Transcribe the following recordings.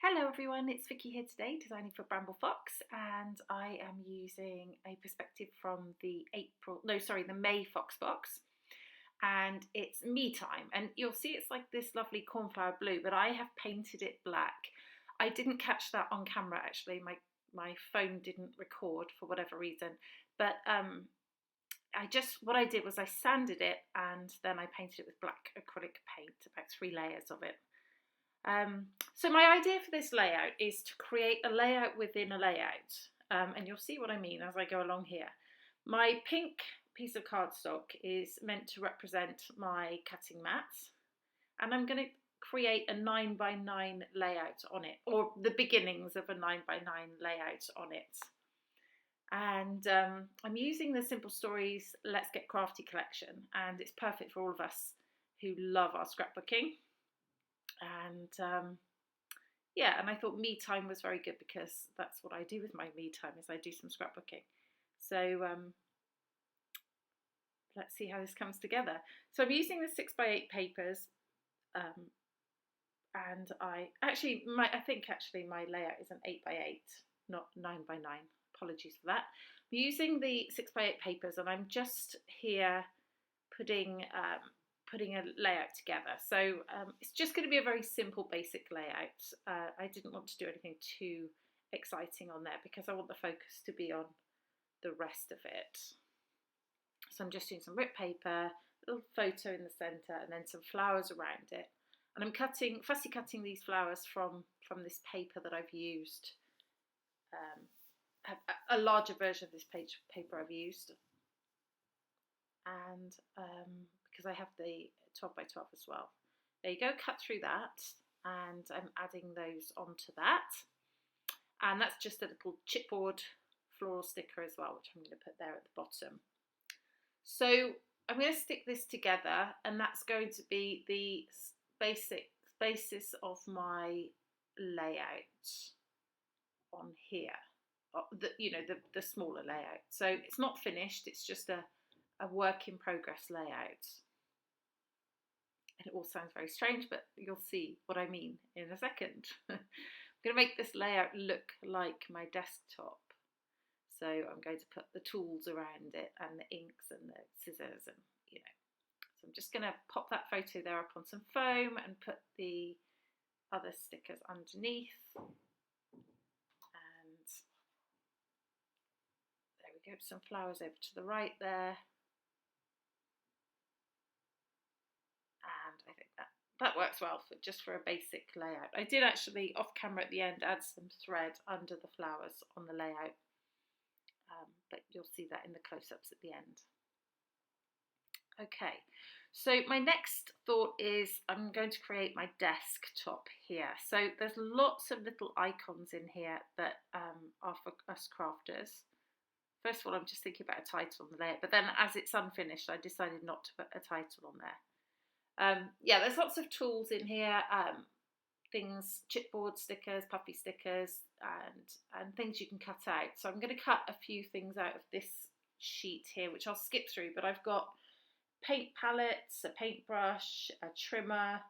Hello everyone, it's Vicki here today designing for Bramble Fox, and I am using a perspective from the May FoxBox, and it's me time, and you'll see it's like this lovely cornflower blue, but I have painted it black. I didn't catch that on camera actually, my phone didn't record for whatever reason, but what I did was I sanded it and then I painted it with black acrylic paint, about 3 layers of it. So my idea for this layout is to create a layout within a layout, and you'll see what I mean as I go along here. My pink piece of cardstock is meant to represent my cutting mats, and I'm going to create a 9x9 layout on it, or the beginnings of a 9x9 layout on it. And I'm using the Simple Stories Let's Get Crafty collection, and it's perfect for all of us who love our scrapbooking. And and I thought me time was very good because that's what I do with my me time, is I do some scrapbooking. So let's see how this comes together. So I'm using the 6x8 papers, and I think my layout is an 8x8, not 9x9. Apologies for that. I'm using the 6x8 papers, and I'm just here putting a layout together. So it's just going to be a very simple basic layout. I didn't want to do anything too exciting on there because I want the focus to be on the rest of it. So I'm just doing some ripped paper, a little photo in the centre, and then some flowers around it. And I'm fussy cutting these flowers from this paper that I've used. A larger version of this paper I've used. And because I have the 12x12 as well. There you go, cut through that, and I'm adding those onto that. And that's just a little chipboard floral sticker as well, which I'm going to put there at the bottom. So I'm going to stick this together, and that's going to be the basis of my layout on here. The smaller layout. So it's not finished, it's just a work in progress layout. And it all sounds very strange, but you'll see what I mean in a second. I'm going to make this layout look like my desktop. So I'm going to put the tools around it and the inks and the scissors and So I'm just going to pop that photo there up on some foam and put the other stickers underneath. And there we go, some flowers over to the right there. I think that works well just for a basic layout. I did actually, off camera at the end, add some thread under the flowers on the layout, but you'll see that in the close-ups at the end. Okay, so my next thought is I'm going to create my desktop here. So there's lots of little icons in here that are for us crafters. First of all, I'm just thinking about a title on the layout, but then as it's unfinished, I decided not to put a title on there. There's lots of tools in here, things, chipboard stickers, puffy stickers, and things you can cut out. So I'm going to cut a few things out of this sheet here, which I'll skip through, but I've got paint palettes, a paintbrush, a trimmer,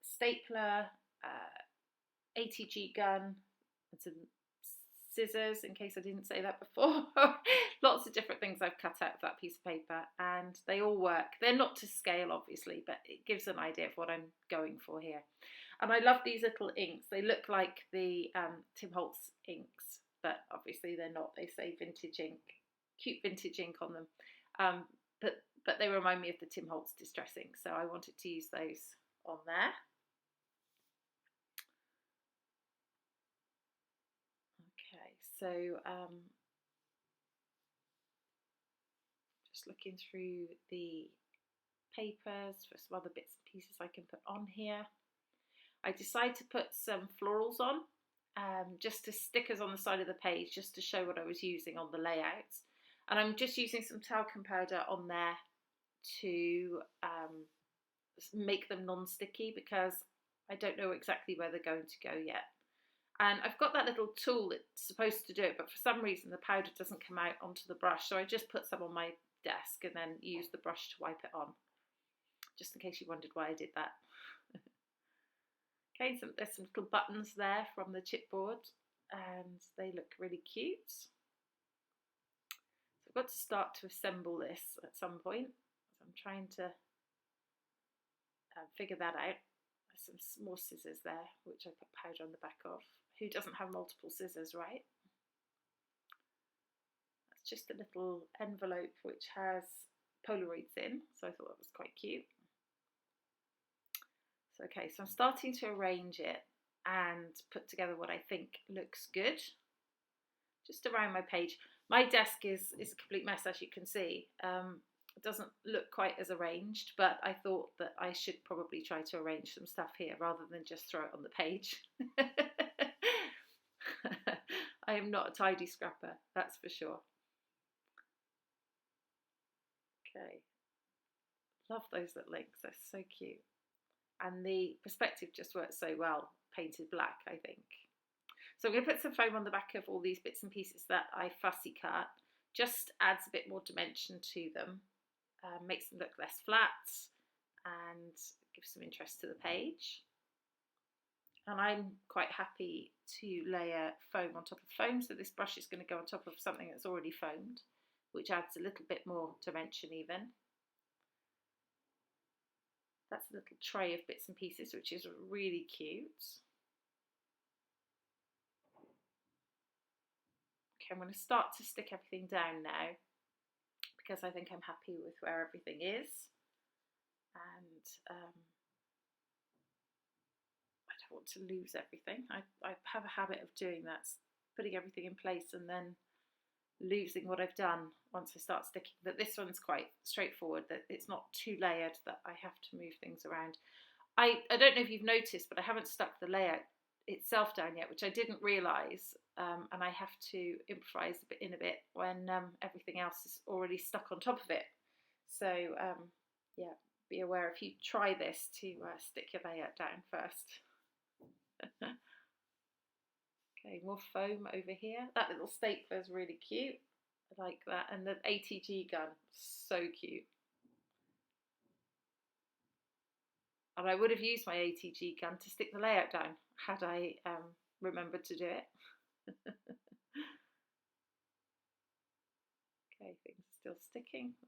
stapler, ATG gun, and some scissors, in case I didn't say that before. Lots of different things I've cut out of that piece of paper, and they all work. They're not to scale, obviously, but it gives an idea of what I'm going for here. And I love these little inks. They look like the Tim Holtz inks, but obviously they're not. They say vintage ink, cute vintage ink on them, but they remind me of the Tim Holtz distress ink, so I wanted to use those on there. So just looking through the papers for some other bits and pieces I can put on here. I decided to put some florals on, just as stickers on the side of the page, just to show what I was using on the layouts. And I'm just using some talcum powder on there to make them non-sticky, because I don't know exactly where they're going to go yet. And I've got that little tool that's supposed to do it, but for some reason the powder doesn't come out onto the brush, so I just put some on my desk and then use the brush to wipe it on, just in case you wondered why I did that. Okay, so there's some little buttons there from the chipboard and they look really cute. So I've got to start to assemble this at some point. So I'm trying to figure that out. There's some more scissors there, which I put powder on the back of. Who doesn't have multiple scissors, right? That's just a little envelope which has Polaroids in, so I thought that was quite cute. So okay, so I'm starting to arrange it and put together what I think looks good. Just around my page. My desk is a complete mess, as you can see. It doesn't look quite as arranged, but I thought that I should probably try to arrange some stuff here rather than just throw it on the page. I am not a tidy scrapper, that's for sure. Okay, love those little links, they're so cute. And the perspective just works so well, painted black, I think. So I'm going to put some foam on the back of all these bits and pieces that I fussy cut. Just adds a bit more dimension to them, makes them look less flat and gives some interest to the page. And I'm quite happy to layer foam on top of foam, so this brush is going to go on top of something that's already foamed, which adds a little bit more dimension even. That's a little tray of bits and pieces, which is really cute. Okay, I'm going to start to stick everything down now because I think I'm happy with where everything is. And I don't want to lose everything. I have a habit of doing that, putting everything in place and then losing what I've done once I start sticking. But this one's quite straightforward, that it's not too layered that I have to move things around. I don't know if you've noticed, but I haven't stuck the layout itself down yet, which I didn't realise, and I have to improvise a bit when everything else is already stuck on top of it. So yeah, be aware if you try this to stick your layout down first. Okay, more foam over here. That little stapler is really cute. I like that. And the ATG gun, so cute. And I would have used my ATG gun to stick the layout down had I remembered to do it. Okay, things are still sticking. A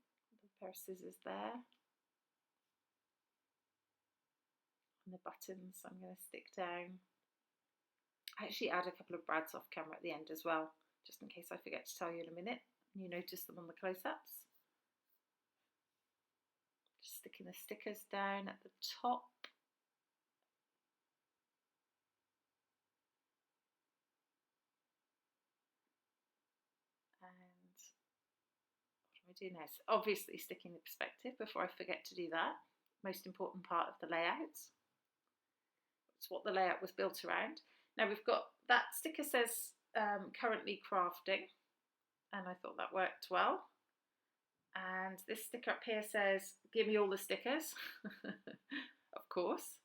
pair of scissors there. And the buttons I'm going to stick down. I actually add a couple of brads off camera at the end as well, just in case I forget to tell you in a minute and you notice them on the close-ups. Just sticking the stickers down at the top. And what do I do now? So obviously sticking the perspective before I forget to do that. Most important part of the layout. It's what the layout was built around. Now we've got, that sticker says currently crafting, and I thought that worked well. And this sticker up here says, give me all the stickers, of course.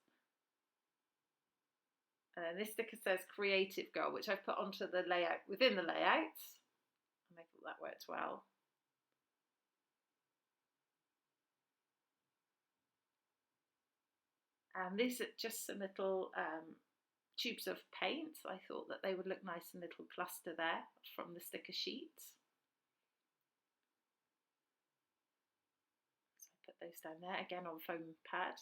And then this sticker says creative girl, which I've put onto the layout within the layout, and I thought that worked well. And these are just some little tubes of paint. I thought that they would look nice in a little cluster there from the sticker sheet. So I put those down there, again on foam pad.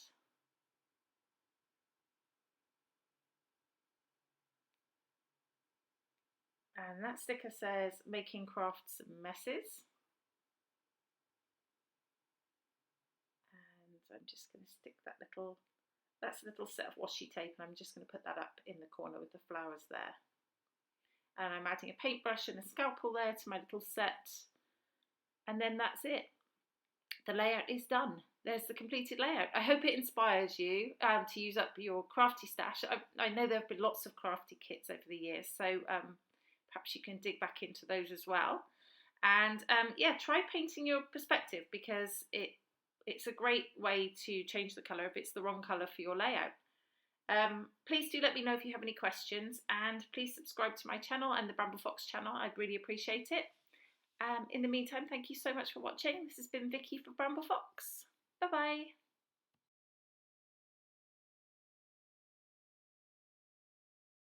And that sticker says making crafts and messes. And I'm just going to stick that little, that's a little set of washi tape, and I'm just going to put that up in the corner with the flowers there. And I'm adding a paintbrush and a scalpel there to my little set. And then that's it. The layout is done. There's the completed layout. I hope it inspires you to use up your crafty stash. I know there have been lots of crafty kits over the years, so perhaps you can dig back into those as well. And yeah, try painting your perspective, because it's a great way to change the colour if it's the wrong colour for your layout. Please do let me know if you have any questions, and please subscribe to my channel and the Bramble Fox channel. I'd really appreciate it. In the meantime, thank you so much for watching. This has been Vicky for Bramble Fox. Bye bye.